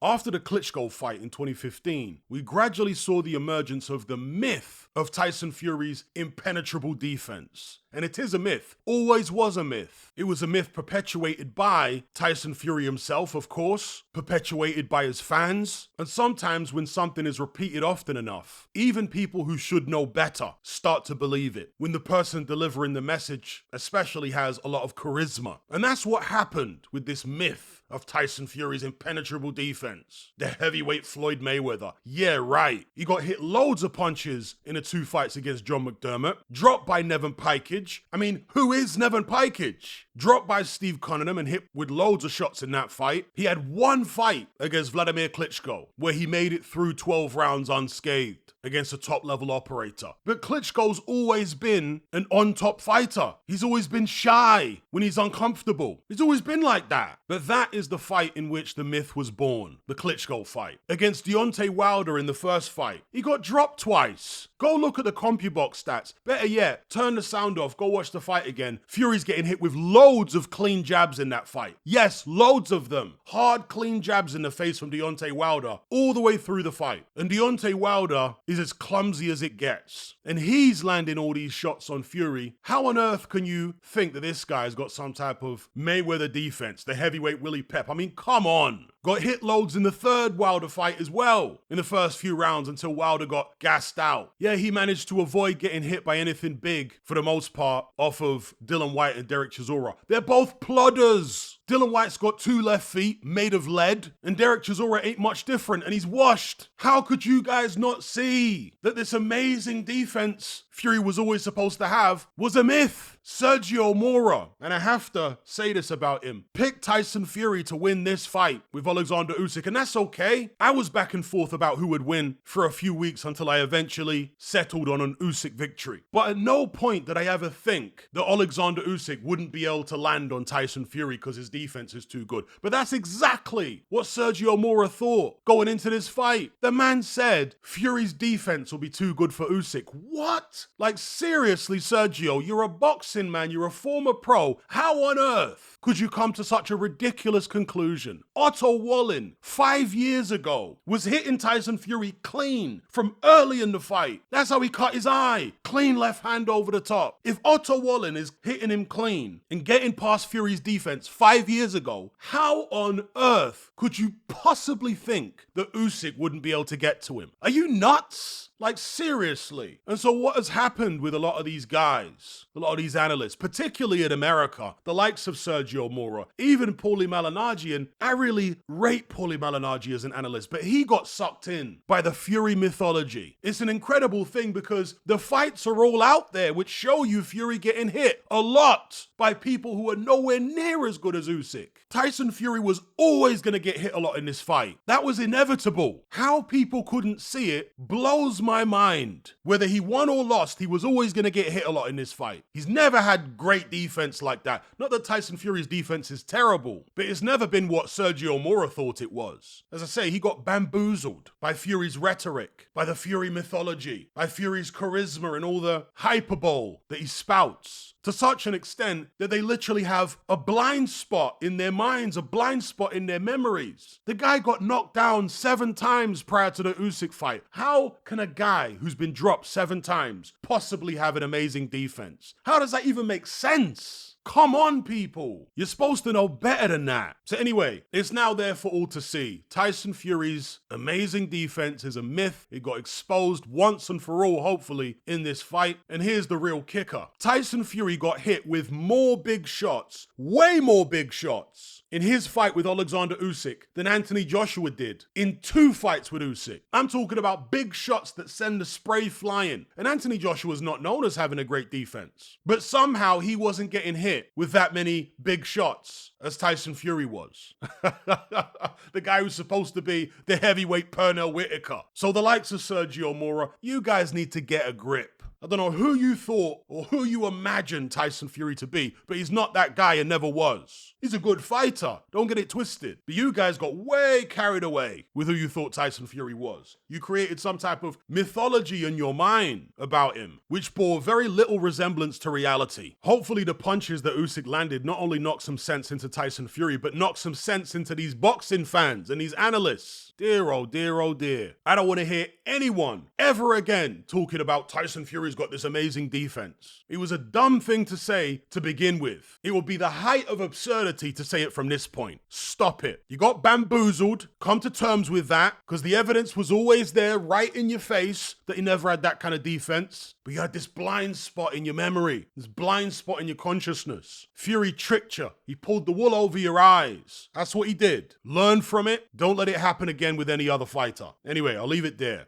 After the Klitschko fight in 2015, we gradually saw the emergence of the myth of Tyson Fury's impenetrable defense. And it is a myth, always was a myth. It was a myth perpetuated by Tyson Fury himself, of course, perpetuated by his fans, and sometimes when something is repeated often enough, even people who should know better start to believe it, when the person delivering the message especially has a lot of charisma. And that's what happened with this myth of Tyson Fury's impenetrable defense. The heavyweight Floyd Mayweather. Yeah, right. He got hit loads of punches in the 2 fights against John McDermott. Dropped by Nevin Pikage. I mean, who is Nevin Pikage? Dropped by Steve Cunningham and hit with loads of shots in that fight. He had 1 fight against Vladimir Klitschko where he made it through 12 rounds unscathed against a top-level operator. But Klitschko's always been an on-top fighter. He's always been shy when he's uncomfortable. He's always been like that. But that is the fight in which the myth was born, the Klitschko fight. Against Deontay Wilder in the first fight, he got dropped twice. Go look at the CompuBox stats. Better yet, turn the sound off, go watch the fight again. Fury's getting hit with loads of clean jabs in that fight. Yes, loads of them. Hard, clean jabs in the face from Deontay Wilder all the way through the fight. And Deontay Wilder is as clumsy as it gets. And he's landing all these shots on Fury. How on earth can you think that this guy's got some type of Mayweather defense, the heavyweight Willie Pep? I mean, come on. Got hit loads in the third Wilder fight as well, in the first few rounds until Wilder got gassed out. Yeah, he managed to avoid getting hit by anything big for the most part off of Dillian Whyte and Derek Chisora. They're both plodders. Dillian Whyte's got 2 left feet made of lead, and Derek Chisora ain't much different, and he's washed. How could you guys not see that this amazing defense Fury was always supposed to have was a myth? Sergio Mora, and I have to say this about him, picked Tyson Fury to win this fight with Alexander Usyk, and that's okay. I was back and forth about who would win for a few weeks until I eventually settled on an Usyk victory. But at no point did I ever think that Alexander Usyk wouldn't be able to land on Tyson Fury because his defense is too good. But that's exactly what Sergio Mora thought going into this fight. The man said Fury's defense will be too good for Usyk. What? Like, seriously, Sergio, you're a boxing man, you're a former pro. How on earth could you come to such a ridiculous conclusion? Otto Wallin, 5 years ago, was hitting Tyson Fury clean from early in the fight. That's how he cut his eye. Clean left hand over the top. If Otto Wallin is hitting him clean and getting past Fury's defense 5 years ago, how on earth could you possibly think that Usyk wouldn't be able to get to him? Are you nuts? Like, seriously. And so what has happened with a lot of these guys, a lot of these analysts, particularly in America, the likes of Sergio Mora, even Paulie Malignaggi, and I really rate Paulie Malignaggi as an analyst, but he got sucked in by the Fury mythology. It's an incredible thing because the fights are all out there which show you Fury getting hit a lot by people who are nowhere near as good as Usyk. Tyson Fury was always going to get hit a lot in this fight. That was inevitable. How people couldn't see it blows my mind. Whether he won or lost, he was always going to get hit a lot in this fight. He's never had great defense like that. Not that Tyson Fury's defense is terrible, but it's never been what Sergio Mora thought it was. As I say, he got bamboozled by Fury's rhetoric, by the Fury mythology, by Fury's charisma and all the hyperbole that he spouts, to such an extent that they literally have a blind spot in their minds, a blind spot in their memories. The guy got knocked down 7 times prior to the Usyk fight. How can a guy who's been dropped 7 times possibly have an amazing defense? How does that even make sense? Come on, people. You're supposed to know better than that. So anyway, it's now there for all to see. Tyson Fury's amazing defense is a myth. It got exposed once and for all, hopefully, in this fight. And here's the real kicker. Tyson Fury got hit with more big shots, way more big shots, in his fight with Alexander Usyk than Anthony Joshua did in 2 fights with Usyk. I'm talking about big shots that send the spray flying. And Anthony Joshua's not known as having a great defense. But somehow he wasn't getting hit with that many big shots as Tyson Fury was. The guy who's supposed to be the heavyweight Pernell Whitaker. So the likes of Sergio Mora, you guys need to get a grip. I don't know who you thought or who you imagined Tyson Fury to be, but he's not that guy and never was. He's a good fighter, don't get it twisted. But you guys got way carried away with who you thought Tyson Fury was. You created some type of mythology in your mind about him, which bore very little resemblance to reality. Hopefully the punches that Usyk landed not only knocked some sense into Tyson Fury, but knocked some sense into these boxing fans and these analysts. Dear, oh dear, oh dear. I don't want to hear anyone ever again talking about Tyson Fury's got this amazing defense. It was a dumb thing to say to begin with. It would be the height of absurdity to say it from this point. Stop it. You got bamboozled. Come to terms with that, because the evidence was always there right in your face that he never had that kind of defense. But you had this blind spot in your memory, this blind spot in your consciousness. Fury tricked you. He pulled the wool over your eyes. That's what he did. Learn from it. Don't let it happen again with any other fighter. Anyway, I'll leave it there.